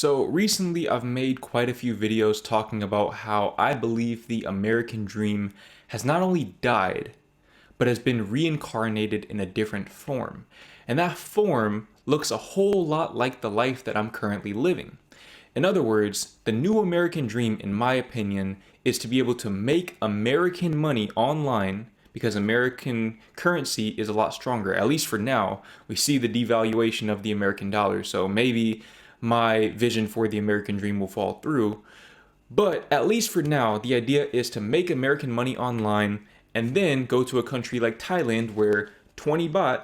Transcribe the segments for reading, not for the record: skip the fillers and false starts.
So recently I've made quite a few videos talking about how I believe the American dream has not only died, but has been reincarnated in a different form. And that form looks a whole lot like the life that I'm currently living. In other words, the new American dream, in my opinion, is to be able to make American money online because American currency is a lot stronger. At least for now, we see the devaluation of the American dollar, so maybe my vision for the American dream will fall through. But at least for now, the idea is to make American money online and then go to a country like Thailand where 20 baht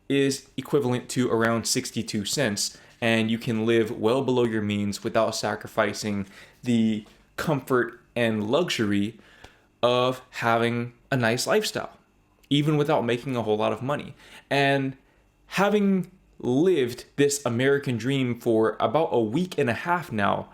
is equivalent to around 62 cents, and you can live well below your means without sacrificing the comfort and luxury of having a nice lifestyle, even without making a whole lot of money. And having lived this American dream for about a week and a half now,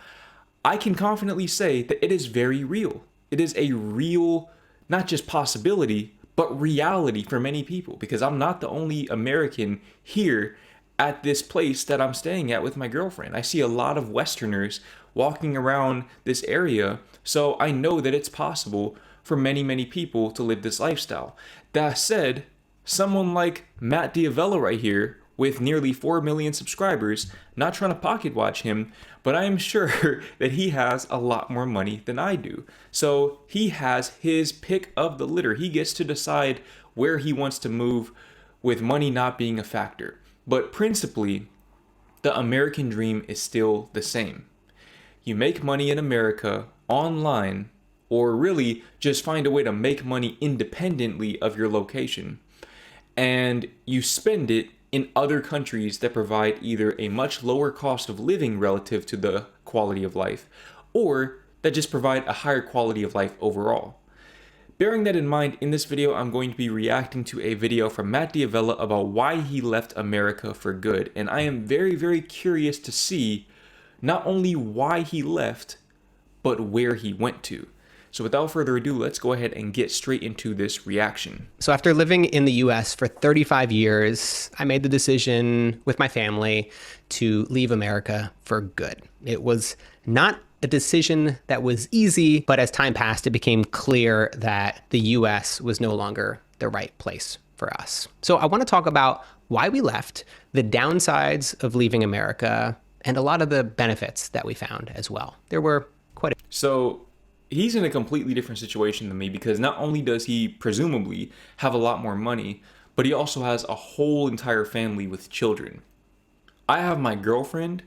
I can confidently say that it is very real. It is a real, not just possibility, but reality for many people, because I'm not the only American here at this place that I'm staying at with my girlfriend. I see a lot of Westerners walking around this area, so I know that it's possible for many, many people to live this lifestyle. That said, someone like Matt Diavella right here, with nearly 4 million subscribers, not trying to pocket watch him, but I am sure that he has a lot more money than I do. So he has his pick of the litter. He gets to decide where he wants to move with money not being a factor. But principally, the American dream is still the same. You make money in America online, or really just find a way to make money independently of your location, and you spend it in other countries that provide either a much lower cost of living relative to the quality of life, or that just provide a higher quality of life overall. Bearing that in mind, in this video, I'm going to be reacting to a video from Matt Diavella about why he left America for good. And I am very, very curious to see not only why he left, but where he went to. So without further ado, let's go ahead and get straight into this reaction. So after living in the US for 35 years, I made the decision with my family to leave America for good. It was not a decision that was easy, but as time passed, it became clear that the US was no longer the right place for us. So I want to talk about why we left, the downsides of leaving America, and a lot of the benefits that we found as well. There were quite a So he's in a completely different situation than me, because not only does he presumably have a lot more money, but he also has a whole entire family with children. I have my girlfriend,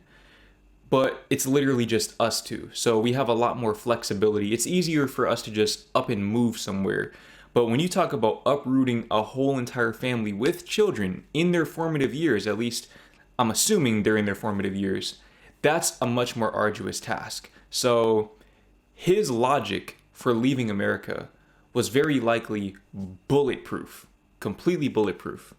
but it's literally just us two. So we have a lot more flexibility. It's easier for us to just up and move somewhere. But when you talk about uprooting a whole entire family with children in their formative years, at least I'm assuming they're in their formative years, that's a much more arduous task. So his logic for leaving America was very likely bulletproof, completely bulletproof.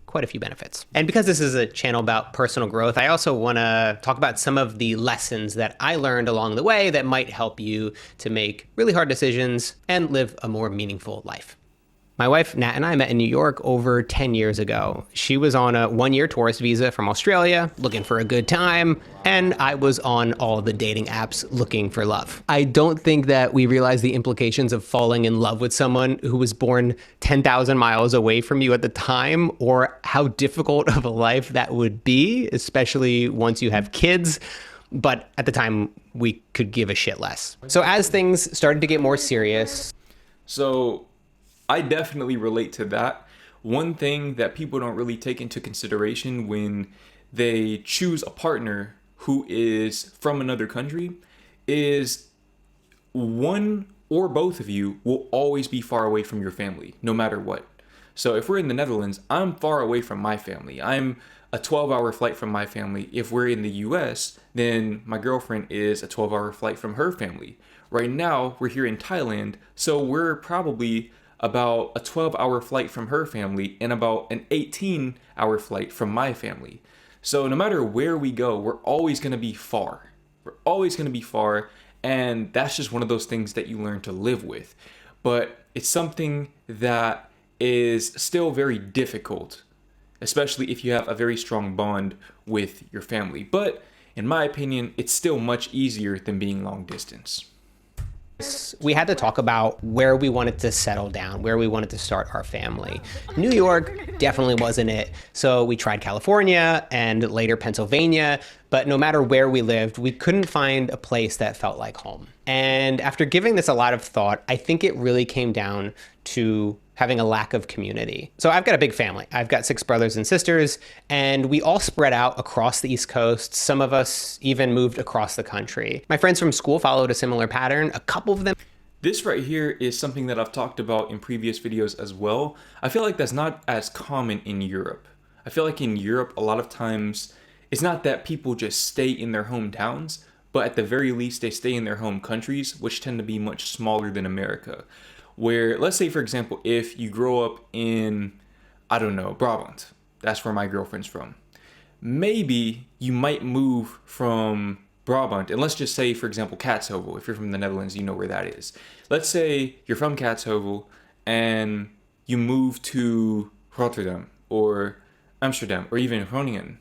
quite a few benefits. And because this is a channel about personal growth, I also want to talk about some of the lessons that I learned along the way that might help you to make really hard decisions and live a more meaningful life. My wife, Nat, and I met in New York over 10 years ago. She was on a one-year tourist visa from Australia, looking for a good time, and I was on all the dating apps looking for love. I don't think that we realize the implications of falling in love with someone who was born 10,000 miles away from you at the time, or how difficult of a life that would be, especially once you have kids. But at the time, we could give a shit less. So as things started to get more serious, I definitely relate to that. One thing that people don't really take into consideration when they choose a partner who is from another country is one or both of you will always be far away from your family, no matter what. So if we're in the Netherlands, I'm far away from my family. I'm a 12-hour flight from my family. If we're in the US, then my girlfriend is a 12-hour flight from her family. Right now, we're here in Thailand, so we're probably about a 12-hour flight from her family and about an 18-hour flight from my family. So no matter where we go, we're always going to be far. We're always going to be far, and that's just one of those things that you learn to live with. But it's something that is still very difficult, especially if you have a very strong bond with your family. But in my opinion, it's still much easier than being long distance. We had to talk about where we wanted to settle down, where we wanted to start our family. New York definitely wasn't it. So we tried California and later Pennsylvania, but no matter where we lived, we couldn't find a place that felt like home. And after giving this a lot of thought, I think it really came down to having a lack of community. So I've got a big family. I've got 6 brothers and sisters, and we all spread out across the East Coast. Some of us even moved across the country. My friends from school followed a similar pattern. A couple of them. This right here is something that I've talked about in previous videos as well. I feel like that's not as common in Europe. I feel like in Europe, a lot of times, it's not that people just stay in their hometowns, but at the very least, they stay in their home countries, which tend to be much smaller than America. Where, let's say, for example, if you grow up in, I don't know, Brabant, that's where my girlfriend's from. Maybe you might move from Brabant, and let's just say, for example, Kaatsheuvel. If you're from the Netherlands, you know where that is. Let's say you're from Kaatsheuvel and you move to Rotterdam or Amsterdam or even Groningen.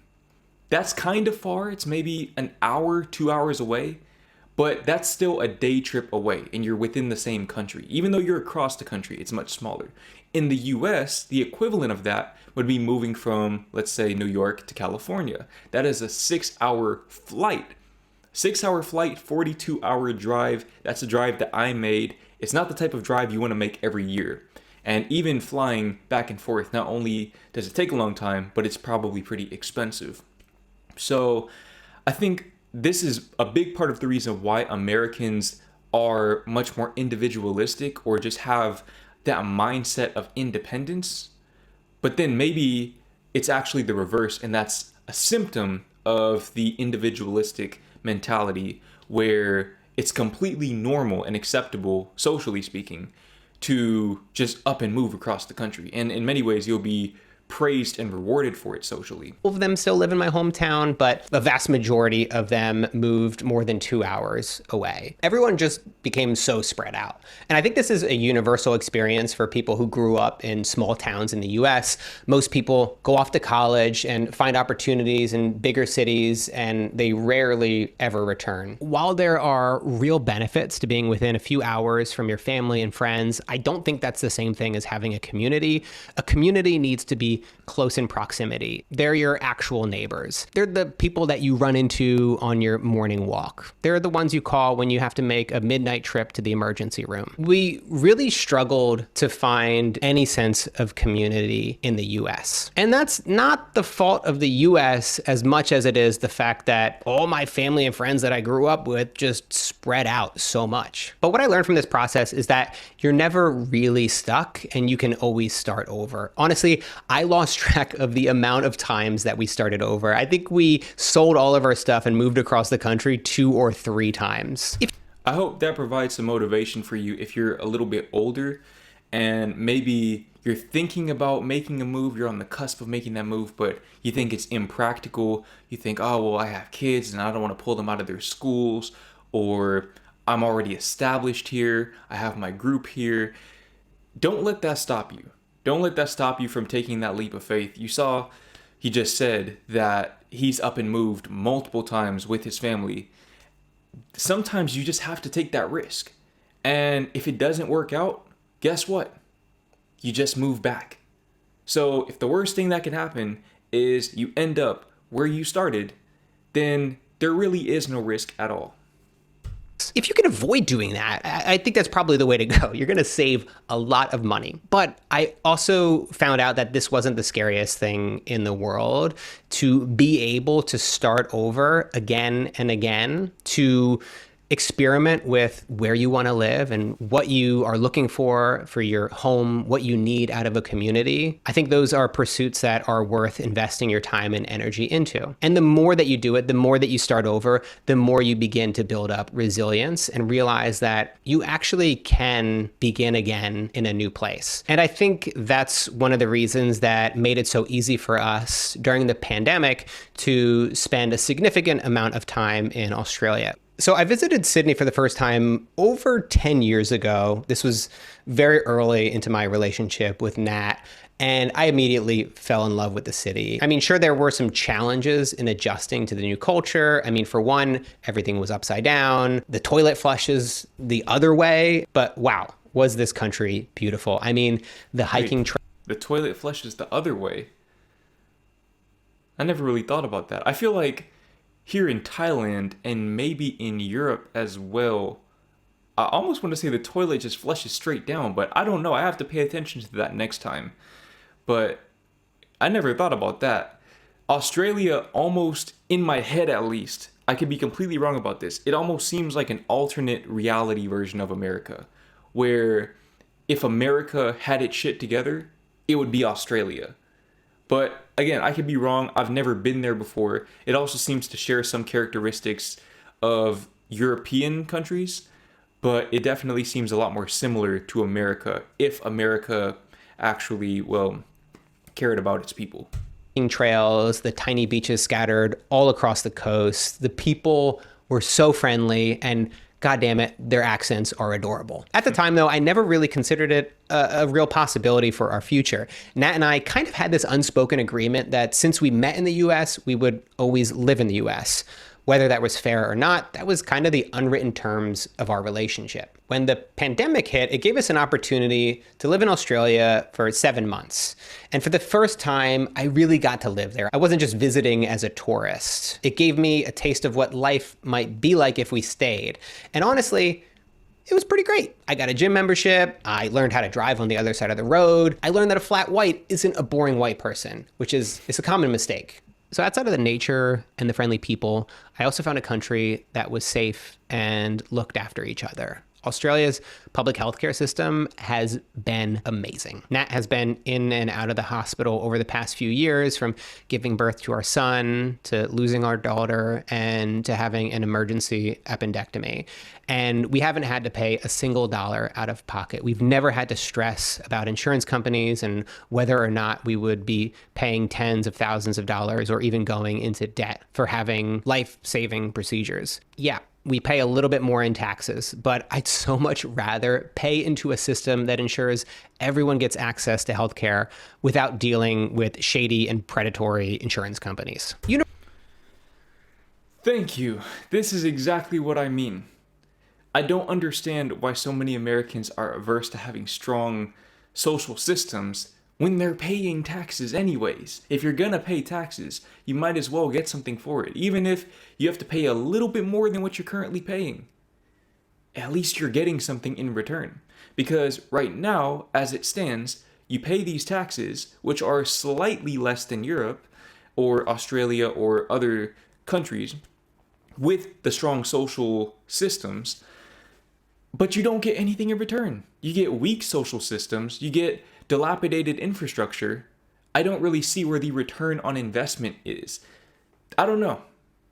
That's kind of far. It's maybe an hour, 2 hours away. But that's still a day trip away and you're within the same country. Even though you're across the country, it's much smaller. In the US, the equivalent of that would be moving from, let's say, New York to California. That is a 6-hour flight. 6-hour flight, 42-hour drive. That's a drive that I made. It's not the type of drive you want to make every year. And even flying back and forth, not only does it take a long time, but it's probably pretty expensive. So I think this is a big part of the reason why Americans are much more individualistic or just have that mindset of independence. But then maybe it's actually the reverse, and that's a symptom of the individualistic mentality where it's completely normal and acceptable, socially speaking, to just up and move across the country. And in many ways, you'll be praised and rewarded for it socially. All of them still live in my hometown, but the vast majority of them moved more than 2 hours away. Everyone just became so spread out. And I think this is a universal experience for people who grew up in small towns in the US. Most people go off to college and find opportunities in bigger cities, and they rarely ever return. While there are real benefits to being within a few hours from your family and friends, I don't think that's the same thing as having a community. A community needs to be close in proximity. They're your actual neighbors. They're the people that you run into on your morning walk. They're the ones you call when you have to make a midnight trip to the emergency room. We really struggled to find any sense of community in the US. And that's not the fault of the US as much as it is the fact that all my family and friends that I grew up with just spread out so much. But what I learned from this process is that you're never really stuck and you can always start over. Honestly, I lost track of the amount of times that we started over. I think we sold all of our stuff and moved across the country 2 or 3 times. I hope that provides some motivation for you if you're a little bit older and maybe you're thinking about making a move, you're on the cusp of making that move, but you think it's impractical. You think, oh, well, I have kids and I don't want to pull them out of their schools, or I'm already established here, I have my group here. Don't let that stop you. Don't let that stop you from taking that leap of faith. You saw, he just said that he's up and moved multiple times with his family. Sometimes you just have to take that risk. And if it doesn't work out, guess what? You just move back. So if the worst thing that can happen is you end up where you started, then there really is no risk at all. If you can avoid doing that, I think that's probably the way to go. You're going to save a lot of money. But I also found out that this wasn't the scariest thing in the world, to be able to start over again and again, to experiment with where you want to live and what you are looking for your home, what you need out of a community. I think those are pursuits that are worth investing your time and energy into. And the more that you do it, the more that you start over, the more you begin to build up resilience and realize that you actually can begin again in a new place. And I think that's one of the reasons that made it so easy for us during the pandemic to spend a significant amount of time in Australia. So I visited Sydney for the first time over 10 years ago. This was very early into my relationship with Nat, and I immediately fell in love with the city. I mean, sure, there were some challenges in adjusting to the new culture. I mean, for one, everything was upside down, the toilet flushes the other way, but wow, was this country beautiful. I mean, the Wait, hiking trail. the toilet flushes the other way. I never really thought about that. I feel like here in Thailand and maybe in Europe as well, I almost want to say the toilet just flushes straight down, but I don't know. I have to pay attention to that next time. But I never thought about that. Australia, almost in my head at least, I could be completely wrong about this. It almost seems like an alternate reality version of America, where if America had its shit together, it would be Australia. But again, I could be wrong. I've never been there before. It also seems to share some characteristics of European countries, but it definitely seems a lot more similar to America if America actually, well, cared about its people. Trails, the tiny beaches scattered all across the coast. The people were so friendly, and God damn it, their accents are adorable. At the time, though, I never really considered it a real possibility for our future. Nat and I kind of had this unspoken agreement that since we met in the US, we would always live in the US. Whether that was fair or not, that was kind of the unwritten terms of our relationship. When the pandemic hit, it gave us an opportunity to live in Australia for 7 months. And for the first time, I really got to live there. I wasn't just visiting as a tourist. It gave me a taste of what life might be like if we stayed. And honestly, it was pretty great. I got a gym membership. I learned how to drive on the other side of the road. I learned that a flat white isn't a boring white person, which is a common mistake. So outside of the nature and the friendly people, I also found a country that was safe and looked after each other. Australia's public healthcare system has been amazing. Nat has been in and out of the hospital over the past few years, from giving birth to our son to losing our daughter and to having an emergency appendectomy. And we haven't had to pay a single dollar out of pocket. We've never had to stress about insurance companies and whether or not we would be paying tens of thousands of dollars or even going into debt for having life-saving procedures. Yeah, we pay a little bit more in taxes, but I'd so much rather pay into a system that ensures everyone gets access to healthcare without dealing with shady and predatory insurance companies. Thank you. This is exactly what I mean. I don't understand why so many Americans are averse to having strong social systems when they're paying taxes anyways. If you're gonna pay taxes, you might as well get something for it. Even if you have to pay a little bit more than what you're currently paying, at least you're getting something in return. Because right now, as it stands, you pay these taxes, which are slightly less than Europe or Australia or other countries with the strong social systems, but you don't get anything in return. You get weak social systems, you get dilapidated infrastructure. I don't really see where the return on investment is. I don't know.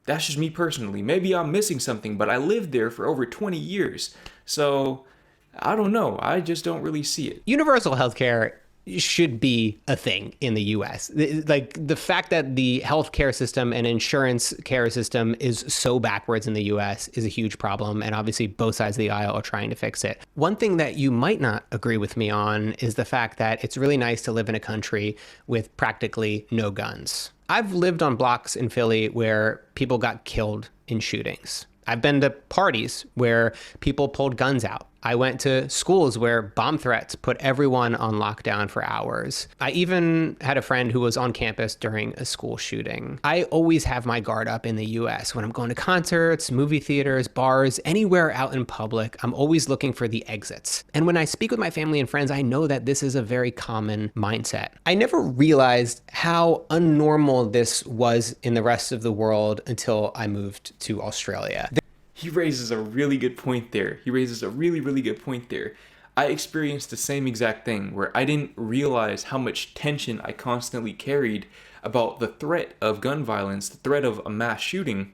That's just me personally. Maybe I'm missing something, but I lived there for over 20 years. So I don't know. I just don't really see it. Universal healthcare should be a thing in the US. Like the fact that the healthcare system and insurance care system is so backwards in the US is a huge problem. And obviously both sides of the aisle are trying to fix it. One thing that you might not agree with me on is the fact that it's really nice to live in a country with practically no guns. I've lived on blocks in Philly where people got killed in shootings. I've been to parties where people pulled guns out. I went to schools where bomb threats put everyone on lockdown for hours. I even had a friend who was on campus during a school shooting. I always have my guard up in the US. When I'm going to concerts, movie theaters, bars, anywhere out in public, I'm always looking for the exits. And when I speak with my family and friends, I know that this is a very common mindset. I never realized how unnormal this was in the rest of the world until I moved to Australia. He raises a really good point there. He raises a really, really good point there. I experienced the same exact thing where I didn't realize how much tension I constantly carried about the threat of gun violence, the threat of a mass shooting,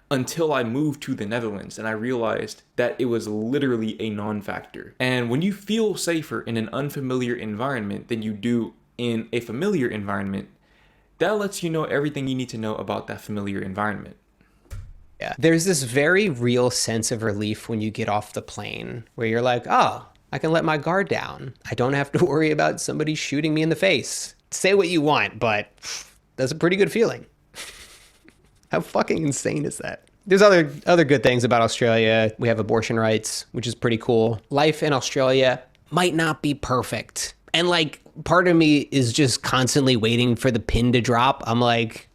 until I moved to the Netherlands and I realized that it was literally a non-factor. And when you feel safer in an unfamiliar environment than you do in a familiar environment, that lets you know everything you need to know about that familiar environment. Yeah. There's this very real sense of relief when you get off the plane where you're like, oh, I can let my guard down. I don't have to worry about somebody shooting me in the face. Say what you want, but that's a pretty good feeling. How fucking insane is that? There's other good things about Australia. We have abortion rights, which is pretty cool. Life in Australia might not be perfect. And like part of me is just constantly waiting for the pin to drop. I'm like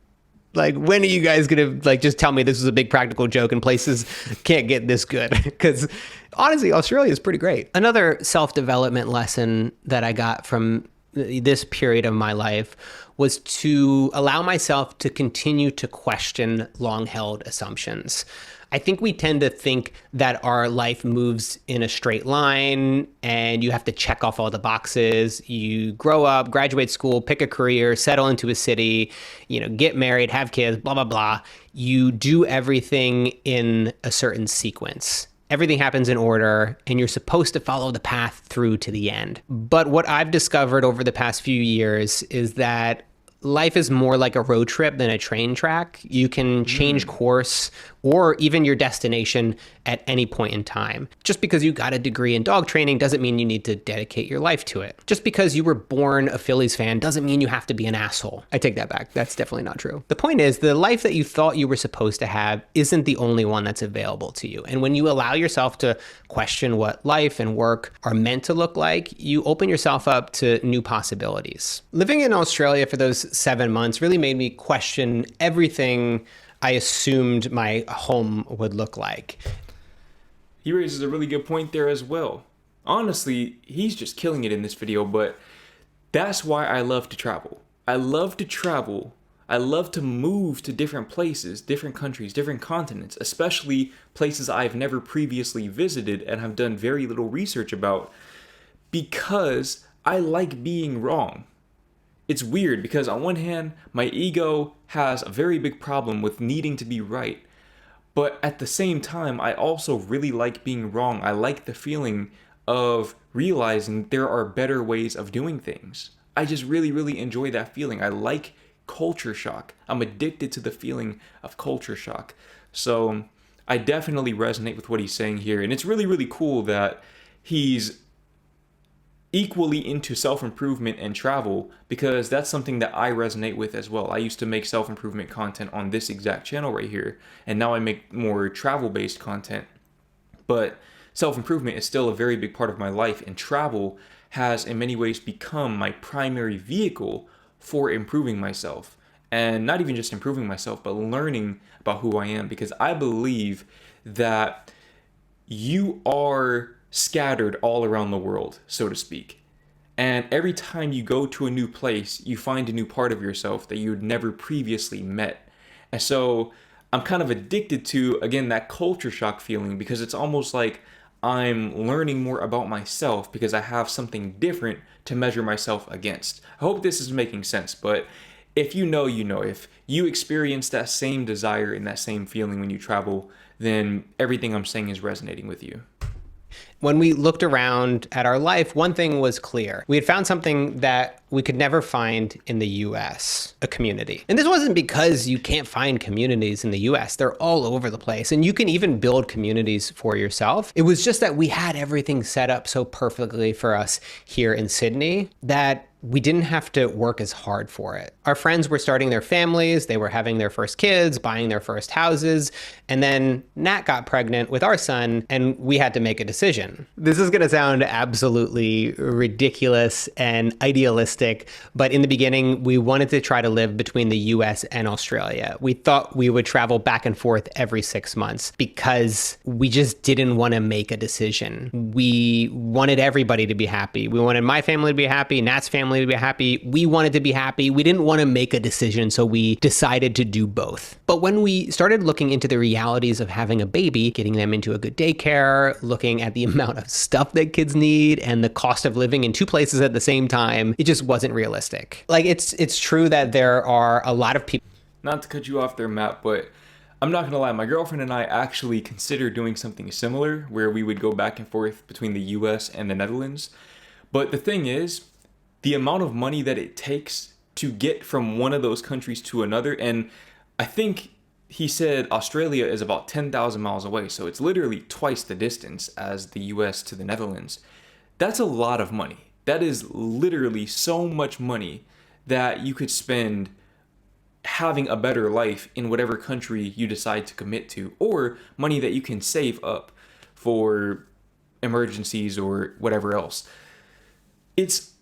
when are you guys gonna like just tell me this is a big practical joke and places can't get this good? Because honestly, Australia is pretty great. Another self-development lesson that I got from this period of my life was to allow myself to continue to question long-held assumptions. I think we tend to think that our life moves in a straight line and you have to check off all the boxes. You grow up, graduate school, pick a career, settle into a city, get married, have kids, blah, blah, blah. You do everything in a certain sequence. Everything happens in order, and you're supposed to follow the path through to the end. But what I've discovered over the past few years is that life is more like a road trip than a train track. You can change course or even your destination at any point in time. Just because you got a degree in dog training doesn't mean you need to dedicate your life to it. Just because you were born a Phillies fan doesn't mean you have to be an asshole. I take that back. That's definitely not true. The point is, the life that you thought you were supposed to have isn't the only one that's available to you. And when you allow yourself to question what life and work are meant to look like, you open yourself up to new possibilities. Living in Australia for those 7 months really made me question everything I assumed my home would look like. He raises a really good point there as well. Honestly, he's just killing it in this video, but that's why I love to travel. I love to travel. I love to move to different places, different countries, different continents, especially places I've never previously visited and have done very little research about, because I like being wrong. It's weird because on one hand, my ego has a very big problem with needing to be right. But at the same time, I also really like being wrong. I like the feeling of realizing there are better ways of doing things. I just really, really enjoy that feeling. I like culture shock. I'm addicted to the feeling of culture shock. So I definitely resonate with what he's saying here. And it's really, really cool that he's equally into self-improvement and travel, because that's something that I resonate with as well. I used to make self-improvement content on this exact channel right here, and now I make more travel-based content. But self-improvement is still a very big part of my life, and travel has in many ways become my primary vehicle for improving myself. And not even just improving myself, but learning about who I am, because I believe that you are scattered all around the world, so to speak. And every time you go to a new place, you find a new part of yourself that you'd never previously met. And so I'm kind of addicted to, again, that culture shock feeling, because it's almost like I'm learning more about myself because I have something different to measure myself against. I hope this is making sense, but if you know, you know. If you experience that same desire and that same feeling when you travel, then everything I'm saying is resonating with you. When we looked around at our life, one thing was clear. We had found something that we could never find in the US, a community. And this wasn't because you can't find communities in the US. They're all over the place. And you can even build communities for yourself. It was just that we had everything set up so perfectly for us here in Sydney that we didn't have to work as hard for it. Our friends were starting their families, they were having their first kids, buying their first houses, and then Nat got pregnant with our son, and we had to make a decision. This is gonna sound absolutely ridiculous and idealistic, but in the beginning, we wanted to try to live between the US and Australia. We thought we would travel back and forth every 6 months because we just didn't wanna make a decision. We wanted everybody to be happy. We wanted my family to be happy, Nat's family to be happy. We wanted to be happy. We didn't want to make a decision, so we decided to do both. But when we started looking into the realities of having a baby, getting them into a good daycare, looking at the amount of stuff that kids need and the cost of living in two places at the same time, it just wasn't realistic. Like, it's true that there are a lot of people. Not to cut you off there, Matt, but I'm not gonna lie, my girlfriend and I actually considered doing something similar where we would go back and forth between the US and the Netherlands. But the thing is, the amount of money that it takes to get from one of those countries to another, and I think he said Australia is about 10,000 miles away, so it's literally twice the distance as the US to the Netherlands. That's a lot of money. That is literally so much money that you could spend having a better life in whatever country you decide to commit to, or money that you can save up for emergencies or whatever else. It's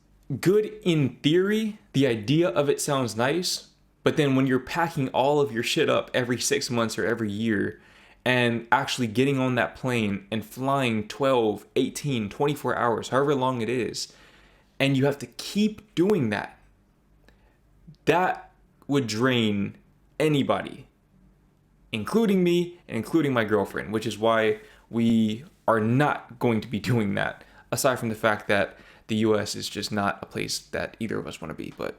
good in theory. The idea of it sounds nice, but then when you're packing all of your shit up every 6 months or every year and actually getting on that plane and flying 12, 18, 24 hours, however long it is, and you have to keep doing that, that would drain anybody, including me and including my girlfriend, which is why we are not going to be doing that, aside from the fact that the US is just not a place that either of us want to be. But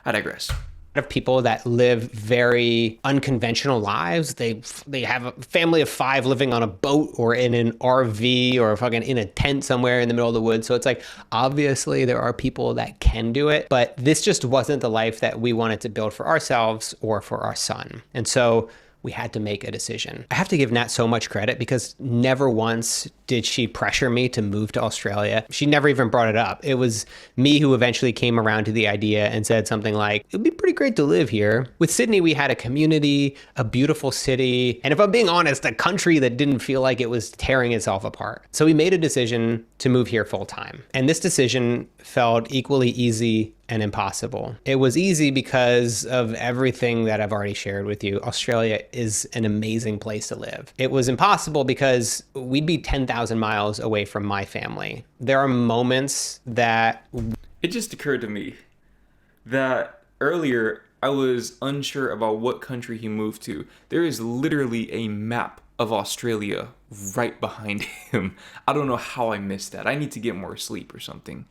I digress. Of people that live very unconventional lives. They have a family of 5 living on a boat or in an RV or fucking in a tent somewhere in the middle of the woods. So it's like, obviously there are people that can do it, but this just wasn't the life that we wanted to build for ourselves or for our son. And so we had to make a decision. I have to give Nat so much credit because never once did she pressure me to move to Australia. She never even brought it up. It was me who eventually came around to the idea and said something like, it'd be pretty great to live here. With Sydney, we had a community, a beautiful city, and if I'm being honest, a country that didn't feel like it was tearing itself apart. So we made a decision to move here full time. And this decision felt equally easy and impossible. It was easy because of everything that I've already shared with you. Australia is an amazing place to live. It was impossible because we'd be 10,000 miles away from my family. There are moments that... It just occurred to me that earlier I was unsure about what country he moved to. There is literally a map of Australia right behind him. I don't know how I missed that. I need to get more sleep or something.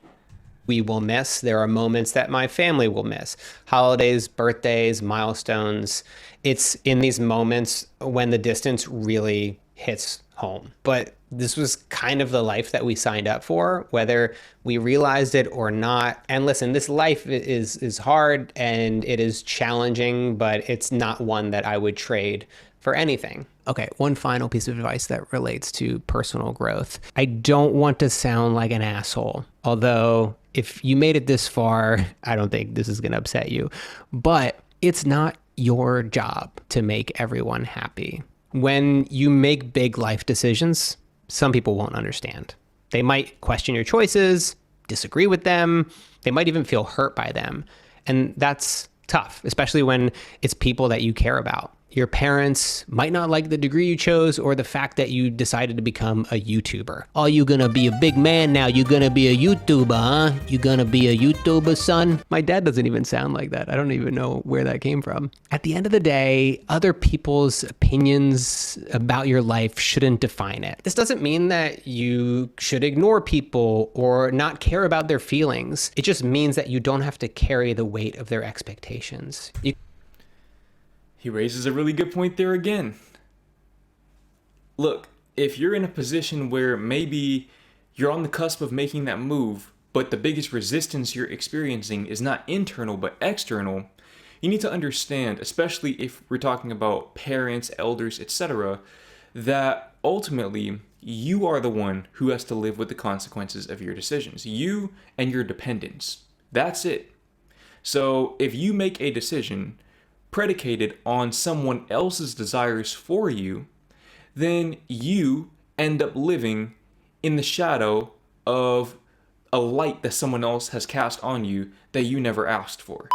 We will miss. There are moments that my family will miss. Holidays, birthdays, milestones. It's in these moments when the distance really hits home. But this was kind of the life that we signed up for, whether we realized it or not. And listen, this life is hard and it is challenging, but it's not one that I would trade for anything. Okay, one final piece of advice that relates to personal growth. I don't want to sound like an asshole, although if you made it this far, I don't think this is going to upset you, but it's not your job to make everyone happy. When you make big life decisions, some people won't understand. They might question your choices, disagree with them. They might even feel hurt by them. And that's tough, especially when it's people that you care about. Your parents might not like the degree you chose or the fact that you decided to become a YouTuber. Oh, you gonna be a big man now. You gonna be a YouTuber, huh? You gonna be a YouTuber, son? My dad doesn't even sound like that. I don't even know where that came from. At the end of the day, other people's opinions about your life shouldn't define it. This doesn't mean that you should ignore people or not care about their feelings. It just means that you don't have to carry the weight of their expectations. He raises a really good point there again. Look, if you're in a position where maybe you're on the cusp of making that move, but the biggest resistance you're experiencing is not internal but external, you need to understand, especially if we're talking about parents, elders, etc., that ultimately you are the one who has to live with the consequences of your decisions. You and your dependents. That's it. So if you make a decision predicated on someone else's desires for you, then you end up living in the shadow of a light that someone else has cast on you that you never asked for.